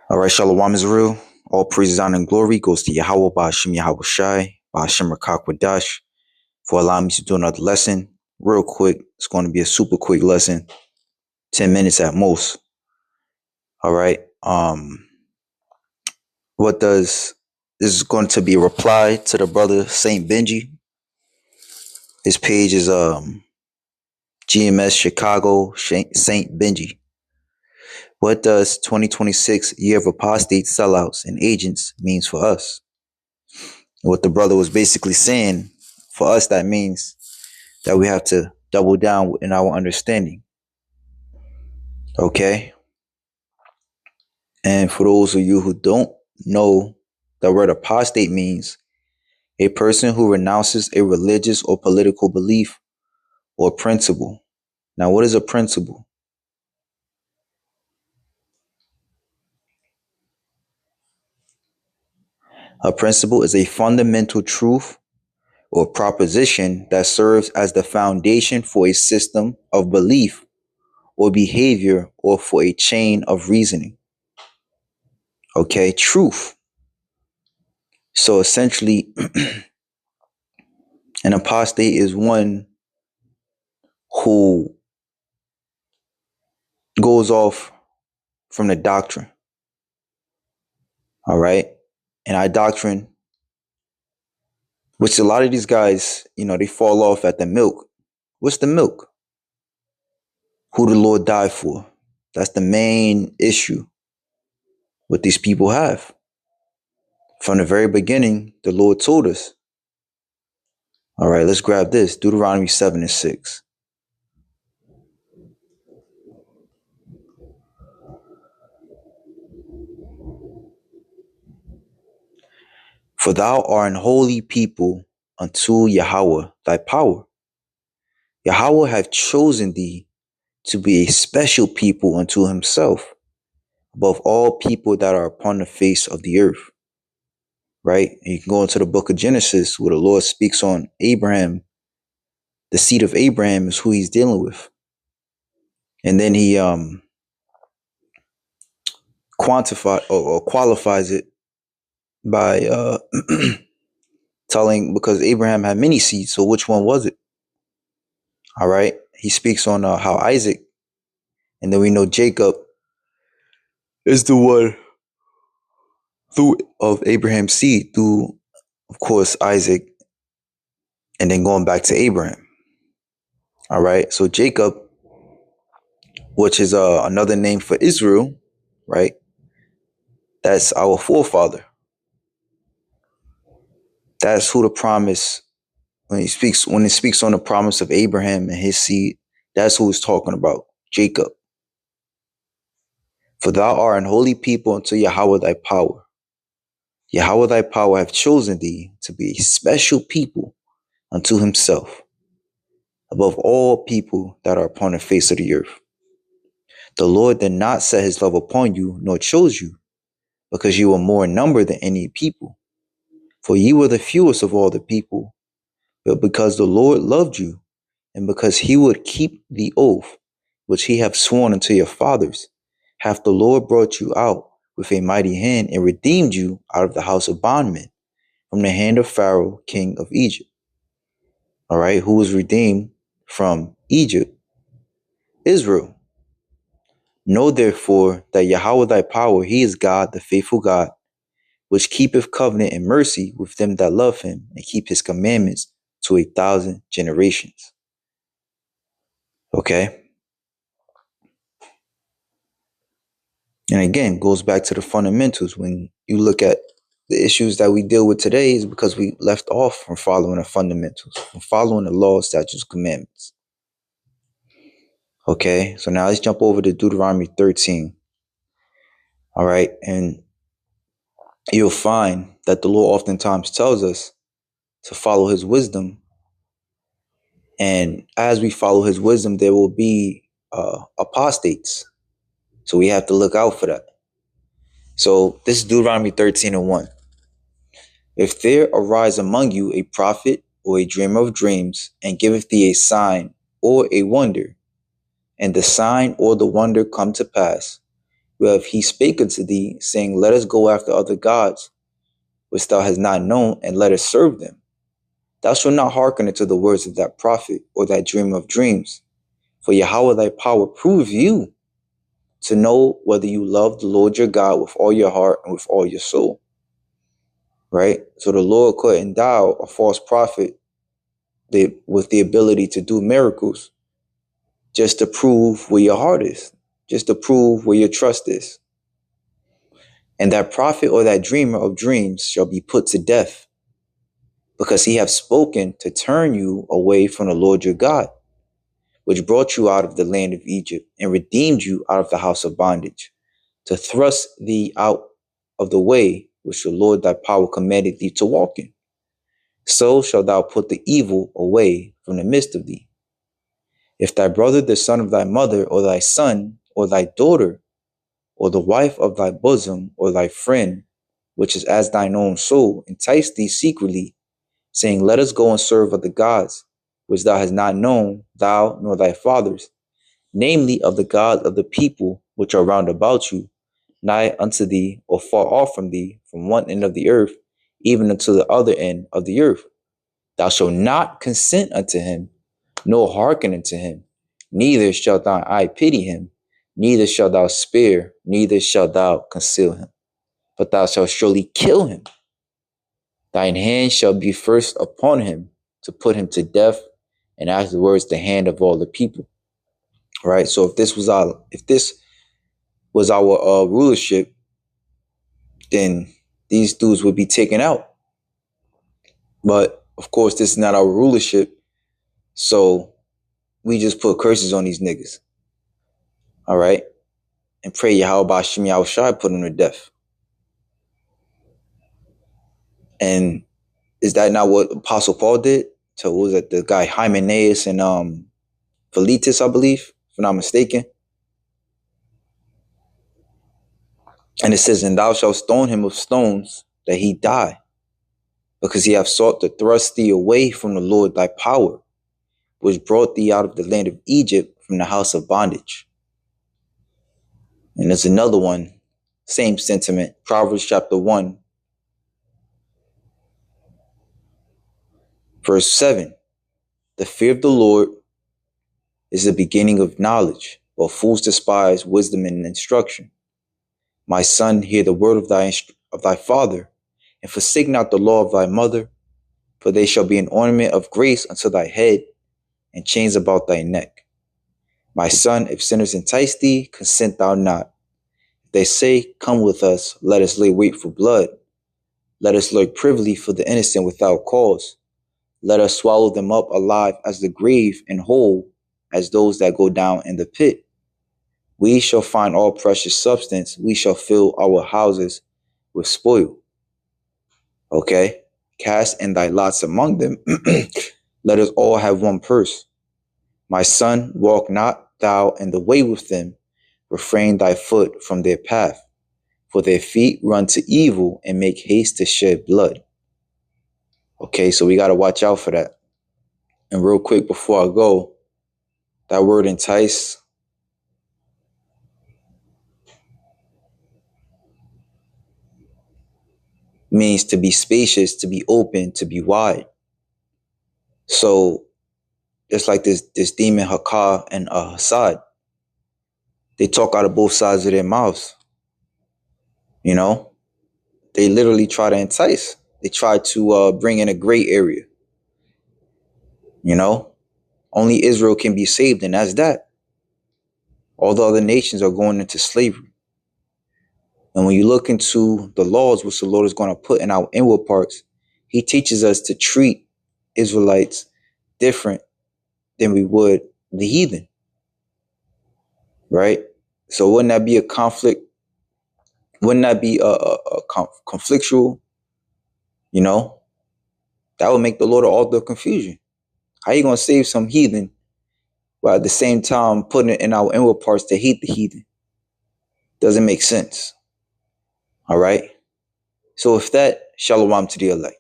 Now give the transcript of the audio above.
All right, Shalom is real. All praise, honor, and glory goes to Yahweh, Ba'ashem Yahweh Shai, Ba'ashem Rakakwadash, for allowing me to do another lesson. Real quick, it's going to be a super quick lesson, 10 minutes at most. All right. This is going to be a reply to the brother Saint Benji. His page is GMS Chicago Saint Benji. What does 2026 year of apostate sellouts and agents means for us? What the brother was basically saying, for us, that means that we have to double down in our understanding. Okay? And for those of you who don't know, the word apostate means a person who renounces a religious or political belief or principle. Now, what is a principle? A principle is a fundamental truth or proposition that serves as the foundation for a system of belief or behavior or for a chain of reasoning. Okay, truth. So essentially, an apostate is one who goes off from the doctrine. All right. And our doctrine, which a lot of these guys, they fall off at the milk. What's the milk? Who the Lord died for. That's the main issue what these people have. From the very beginning, the Lord told us. All right, let's grab this. Deuteronomy 7:6. For thou art an holy people unto Yahweh thy power. Yahweh hath chosen thee to be a special people unto himself, above all people that are upon the face of the earth. Right? And you can go into the book of Genesis where the Lord speaks on Abraham. The seed of Abraham is who he's dealing with. And then he qualifies it by telling, because Abraham had many seeds, so which one was it? All right. He speaks on how Isaac, and then we know Jacob is the one through of Abraham's seed, through, of course, Isaac, and then going back to Abraham. All right. So Jacob, which is another name for Israel, right? That's our forefather. That's who the promise, when it speaks on the promise of Abraham and his seed, that's who it's talking about, Jacob. For thou art an holy people unto Yahweh thy power. Yahweh thy power hath chosen thee to be a special people unto himself, above all people that are upon the face of the earth. The Lord did not set his love upon you, nor chose you, because you were more in number than any people. For ye were the fewest of all the people, but because the Lord loved you, and because he would keep the oath which he hath sworn unto your fathers, hath the Lord brought you out with a mighty hand and redeemed you out of the house of bondmen, from the hand of Pharaoh, king of Egypt. All right, who was redeemed from Egypt? Israel. Know therefore that Yahweh thy power, he is God, the faithful God, which keepeth covenant and mercy with them that love him and keep his commandments to 1,000 generations. Okay. And again, goes back to the fundamentals. When you look at the issues that we deal with today, is because we left off from following the fundamentals, from following the law, statutes, commandments. Okay, so now let's jump over to Deuteronomy 13. All right, and you'll find that the Lord oftentimes tells us to follow his wisdom. And as we follow his wisdom, there will be apostates. So we have to look out for that. So this is Deuteronomy 13:1. If there arise among you a prophet or a dreamer of dreams, and giveth thee a sign or a wonder, and the sign or the wonder come to pass, whereof he spake unto thee, saying, let us go after other gods, which thou hast not known, and let us serve them. Thou shalt not hearken unto the words of that prophet, or that dreamer of dreams. For Yahweh thy power prove you to know whether you love the Lord your God with all your heart and with all your soul. Right? So the Lord could endow a false prophet with the ability to do miracles just to prove where your heart is, just to prove where your trust is. And that prophet or that dreamer of dreams shall be put to death, because he hath spoken to turn you away from the Lord your God, which brought you out of the land of Egypt and redeemed you out of the house of bondage, to thrust thee out of the way which the Lord thy power commanded thee to walk in. So shalt thou put the evil away from the midst of thee. If thy brother, the son of thy mother, or thy son, or thy daughter, or the wife of thy bosom, or thy friend, which is as thine own soul, entice thee secretly, saying, let us go and serve other gods, which thou hast not known, thou nor thy fathers, namely of the God of the people which are round about you, nigh unto thee, or far off from thee, from one end of the earth, even unto the other end of the earth. Thou shalt not consent unto him, nor hearken unto him, neither shalt thine eye pity him, neither shalt thou spare, neither shalt thou conceal him, but thou shalt surely kill him. Thine hand shall be first upon him to put him to death, and afterwards the hand of all the people. Right. So if this was our rulership, then these dudes would be taken out. But of course, this is not our rulership, so we just put curses on these niggas. All right, and pray Yahweh Bashim Yahushai put them to death. And is that not what Apostle Paul did? So what was it, the guy Hymenaeus and Philetus, I believe, if I'm not mistaken? And it says, and thou shalt stone him with stones, that he die, because he hath sought to thrust thee away from the Lord thy power, which brought thee out of the land of Egypt, from the house of bondage. And there's another one, same sentiment, Proverbs chapter 1, verse 7. The fear of the Lord is the beginning of knowledge, but fools despise wisdom and instruction. My son, hear the word of thy father, and forsake not the law of thy mother, for they shall be an ornament of grace unto thy head, and chains about thy neck. My son, if sinners entice thee, consent thou not. If they say, come with us, let us lay wait for blood. Let us lurk privily for the innocent without cause. Let us swallow them up alive as the grave, and whole as those that go down in the pit. We shall find all precious substance. We shall fill our houses with spoil. Okay? Cast in thy lots among them. Let us all have one purse. My son, walk not thou in the way with them. Refrain thy foot from their path. For their feet run to evil and make haste to shed blood. Okay, so we got to watch out for that. And real quick before I go, that word entice, means to be spacious, to be open, to be wide. So it's like this demon Hakah and Hassad. They talk out of both sides of their mouths. You know, they literally try to entice. They try to bring in a gray area. You know, only Israel can be saved, and that's that. All the other nations are going into slavery. And when you look into the laws which the Lord is going to put in our inward parts, he teaches us to treat Israelites different than we would the heathen. Right? So wouldn't that be a conflict? Wouldn't that be a conflictual? You know, that would make the Lord all the confusion. How you going to save some heathen while at the same time putting it in our inward parts to hate the heathen? Doesn't make sense. All right. So if that, shalom to the elect.